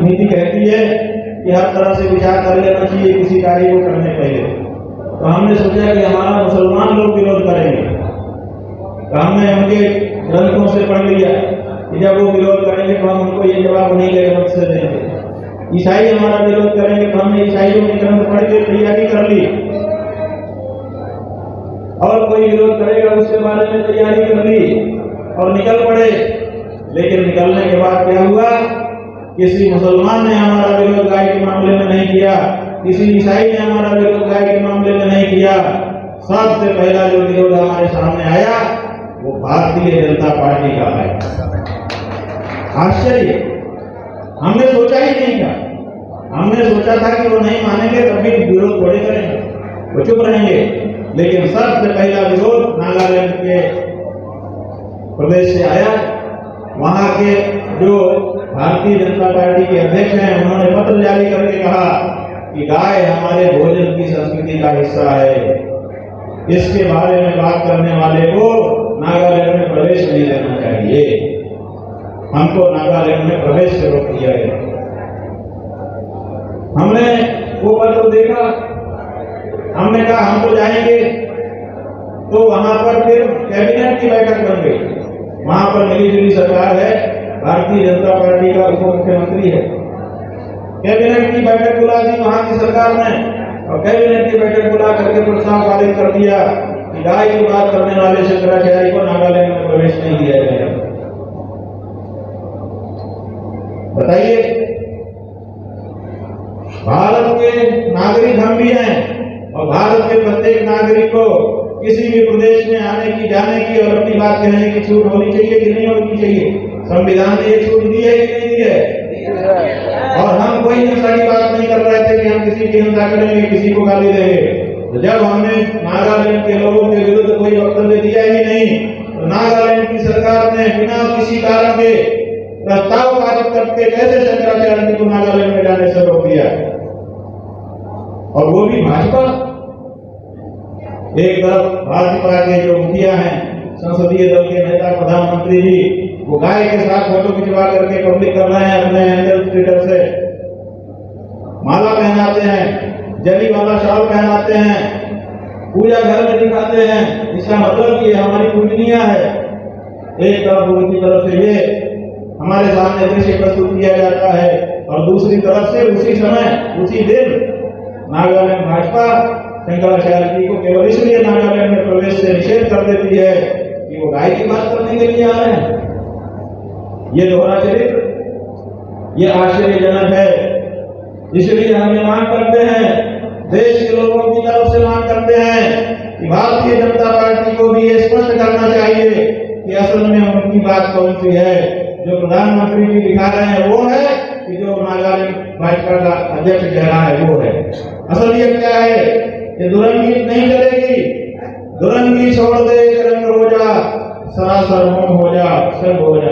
नीति कहती है कि हर तरह से विचार कर लेना चाहिए किसी कार्य को करने पहले। तो हमने सोचा कि हमारा मुसलमान लोग विरोध करेंगे, तो हमने उनके ग्रंथों से पढ़ लिया कि जब वो विरोध करेंगे तो हम उनको ये जवाब नहीं के ग्रंथ से देंगे। ईसाई हमारा विरोध करेंगे तो हमने ईसाइयों के ग्रंथ पढ़ के तैयारी कर ली, और कोई विरोध करेगा उसके बारे में तैयारी कर ली और निकल पड़े। लेकिन निकलने के बाद क्या हुआ, किसी मुसलमान ने हमारा विरोध गाय के मामले में नहीं किया, किसी ईसाई ने हमारा विरोध गाय के मामले में नहीं किया। सबसे पहला जो विरोध हमारे सामने आया वो भारतीय जनता पार्टी का है। आश्चर्य, हमने सोचा ही नहीं था। हमने सोचा था कि वो नहीं मानेंगे तब भी विरोध थोड़े करेंगे, वो चुप रहेंगे। लेकिन सबसे पहला विरोध नागालैंड के प्रदेश से आया। वहां के जो भारतीय जनता पार्टी के अध्यक्ष हैं, उन्होंने पत्र जारी करके कहा कि गाय हमारे भोजन की संस्कृति का हिस्सा है, इसके बारे में बात करने वाले को नागालैंड में प्रवेश नहीं देना चाहिए। हमको नागालैंड में प्रवेश से रोक दिया गया। हमने वो पत्र देखा, हमने कहा हम तो जाएंगे। तो वहां पर फिर कैबिनेट की बैठक बन गई। वहां पर मिली जुली सरकार है, भारतीय जनता पार्टी का उप मुख्यमंत्री है। कैबिनेट की बैठक बुला दी वहां की सरकार ने, और कैबिनेट की बैठक बुला करके प्रस्ताव पारित कर दिया कि गाय की बात करने वाले शंकराचार्य को नागालैंड में प्रवेश नहीं दिया जाएगा। बताइए, भारत के नागरिक हम भी हैं, और भारत के प्रत्येक नागरिक को किसी भी प्रदेश में आने की, जाने की और अपनी बात कहने की छूट होनी चाहिए कि नहीं होनी चाहिए? संविधान ने ये छूट दी है कि नहीं दी है? और हम कोई हिंसा की बात नहीं कर रहे थे कि हम किसी की हिंसा करेंगे, किसी को गाली देंगे। तो जब हमने नागालैंड के लोगों के विरुद्ध कोई वक्तव्य दिया ही नहीं, तो नागालैंड की सरकार ने बिना किसी कारण के प्रस्ताव पारित करके कैसे शंकराचार्य जी को नागालैंड में जाने से रोक दिया, और वो भी भाजपा। एक तरफ भाजपा के जो मुखिया हैं, संसदीय दल के नेता, प्रधानमंत्री जी, वो गाय के साथ फोटो खिंचवा करके पब्लिक कर रहे हैं अपने हैंडल ट्विटर से, माला पहनाते हैं, जली वाला शाल पहनाते हैं, पूजा घर में दिखाते हैं। इसका मतलब ये हमारी पूजनीय है। एक तरफ उनकी तरफ से ये हमारे सामने दृश्य प्रस्तुत किया जाता है, और दूसरी तरफ से उसी समय, उसी दिन नागालैंड भाजपा शंकराचार्य जी को केवल इसलिए नागालैंड में प्रवेश से निषेध कर देती है कि वो गाय की बात करने के लिए आ रहे हैं। ये दोहरा चरित्र, ये आश्चर्यजनक है। इसलिए हम ये मांग करते हैं, देश के लोगों की तरफ से मांग करते हैं कि भारतीय जनता पार्टी को भी ये स्पष्ट करना चाहिए कि असल में उनकी बात कौन सी है। जो प्रधानमंत्री जी दिखा रहे हैं वो है कि जो नागालैंड भाजपा का अध्यक्ष कह रहा है वो है। असलियत क्या है? ये दुरंगी नहीं चलेगी। दुरंगी छोड़ दे, रंग हो जा, सरासर मोह हो जा, सब हो जा।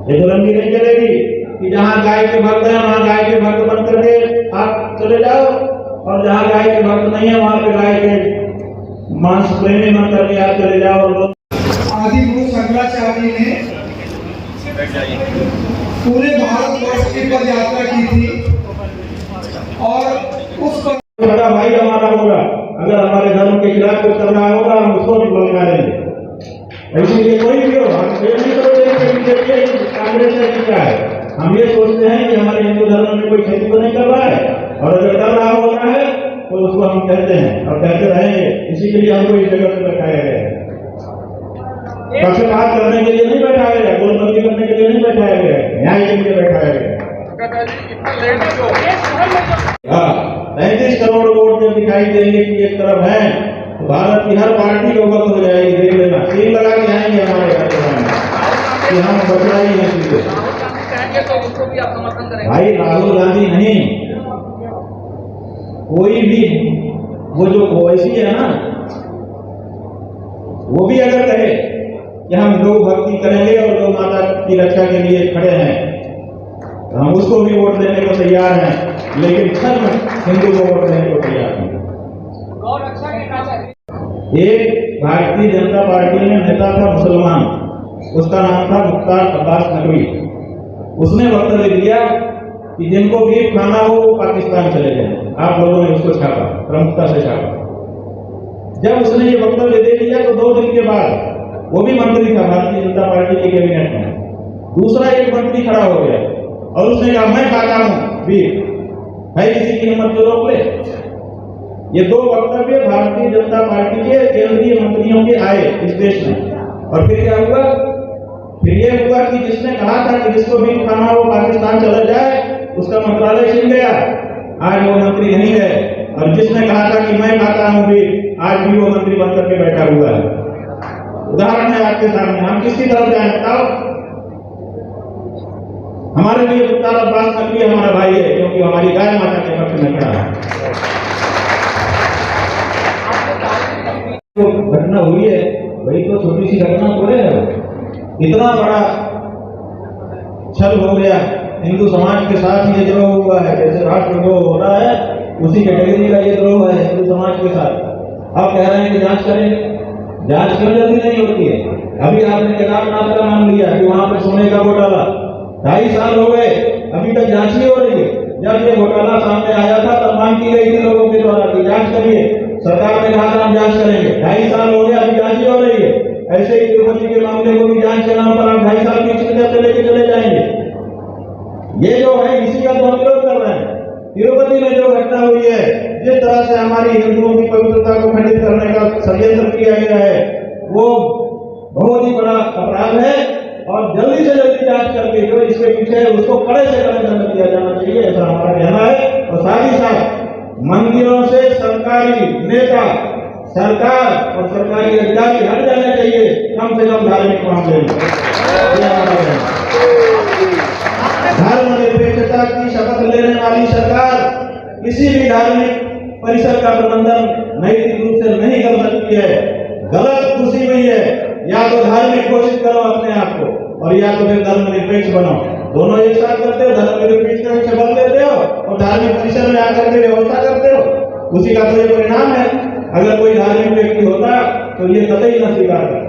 ये दुरंगी नहीं चलेगी कि जहाँ गाय के भक्त हैं वहाँ गाय के भक्त बन करके आप चले जाओ, और जहाँ गाय के भक्त नहीं है वहाँ पे गाय के मांस प्रेमी बन करके आप चले जाओ। आदि गुरु शंकराचार्य ने पूरे भारतवर्ष की पद यात्रा की थी, और उस पर बड़ा भाई हमारा होगा। अगर हमारे धर्म के खिलाफ कुछ करना होगा हम उसको भी बोलना लेंगे। इसलिए कोई भी हो, हम ये नहीं करोगे कांग्रेस ने क्या है। हम ये सोचते हैं कि हमारे हिंदू धर्म में कोई खेती तो नहीं कर रहा है, और अगर कर रहा होता है तो उसको हम कहते हैं और कहते रहेंगे। इसी के लिए हमको इस जगह पर बैठाया गया है। पक्षपात करने के लिए नहीं बैठाया गया, गोलबंदी करने के लिए नहीं बैठाया गया, न्याय के लिए बैठाया गया। 35 करोड़ वोट जब दिखाई देंगे कि एक तरफ है, तो भारत की हर पार्टी को वक्त हो जाएगी। देख लेना, सील लगा के आएंगे हमारे घर कि हम बचना ही है सीधे। भाई राहुल गांधी नहीं, कोई भी, वो जो ओवैसी है ना, वो भी अगर कहे कि हम गौ भक्ति करेंगे और गौ माता की रक्षा के लिए खड़े हैं, तो हम उसको भी वोट देने को तैयार हैं। लेकिन धर्म हिंदू को वोट देने को तैयार नहीं। एक भारतीय जनता पार्टी में नेता था मुसलमान, उसका नाम था मुख्तार अब्बास नकवी। उसने वक्तव्य दिया कि जिनको बीफ खाना हो वो पाकिस्तान चले जाएं। आप लोगों ने उसको छापा, प्रमुखता से छापा। जब उसने ये वक्तव्य दे दिया तो 2 दिन के बाद वो भी मंत्री था भारतीय जनता पार्टी के कैबिनेट में, दूसरा एक मंत्री खड़ा हो गया और उसने कहा मैं खाता हूं बीफ, भाई किसी की हिम्मत तो रोक ले। ये 2 वक्तव्य भारतीय जनता पार्टी के केंद्रीय मंत्रियों के आए इस देश में। और फिर क्या हुआ? फिर ये हुआ कि जिसने कहा था कि जिसको बीफ खाना हो पाकिस्तान चला जाए, उसका मंत्रालय छिन गया, आज वो मंत्री नहीं है। और जिसने कहा था कि मैं खाता हूं बीफ, आज भी वो मंत्री बनकर के बैठा हुआ है। उदाहरण है आपके सामने, हम किसकी तरफ जाए बताओ? हमारे लिए मुख्तार अब्बास नकवी हमारा भाई है, क्योंकि हमारी गाय माता के पक्ष में खड़ा है। तो घटना हुई है, वही तो छोटी सी घटना थोड़े है, इतना बड़ा छल हो गया हिंदू समाज के साथ। ये द्रोह हुआ है, जैसे राष्ट्रद्रोह हो रहा है उसी कैटेगरी का ये द्रोह है हिंदू समाज के साथ। आप कह रहे हैं कि जांच करेंगे, जांच क्यों जल्दी नहीं होती है? अभी आपने केदारनाथ का नाम लिया कि वहां पर सोने का घोटाला 2.5 साल हो गए, अभी तक जांच नहीं हो रही है। जब ये घोटाला सामने आया था तब मांग की गई थी लोगों के द्वारा कि जांच करिए, सरकार ने कहा था हम जांच करेंगे। 2.5 साल हो गए, अभी जांच ही हो रही है। ऐसे ही तिरुपति के मामले को भी जांच के नाम पर आप 2.5 साल की चिंता से लेके चले जाएंगे। ये जो है इसी का तो हम विरोध कर रहे हैं। तिरुपति में जो घटना हुई है, जिस तरह से हमारी हिंदुओं की पवित्रता को खंडित करने का षड्यंत्र किया गया है, वो बहुत ही बड़ा अपराध है और जल्दी से जल्दी जांच करके जो इसके पीछे है उसको कड़े से कड़े दंड दिया जाना चाहिए, ऐसा हमारा कहना है। और साथ ही साथ मंदिरों से सरकारी नेता, सरकार और सरकारी अधिकारी हट जाने चाहिए, कम से कम धार्मिक मामले में। धर्मनिरपेक्षता की शपथ लेने वाली सरकार किसी भी धार्मिक परिसर का प्रबंधन नैतिक रूप से नहीं कर सकती है। गलत कुर्सी में है, या तो धार्मिक घोषित करो अपने आप को और या तो फिर धर्मनिरपेक्ष बनो। दोनों एक साथ करते हो, धर्मनिरपेक्ष का शपथ लेते हो और धार्मिक परिसर में आकर के व्यवस्था करते हो, उसी का तो ये परिणाम है। अगर कोई धार्मिक व्यक्ति होता तो ये कतई न स्वीकार करता।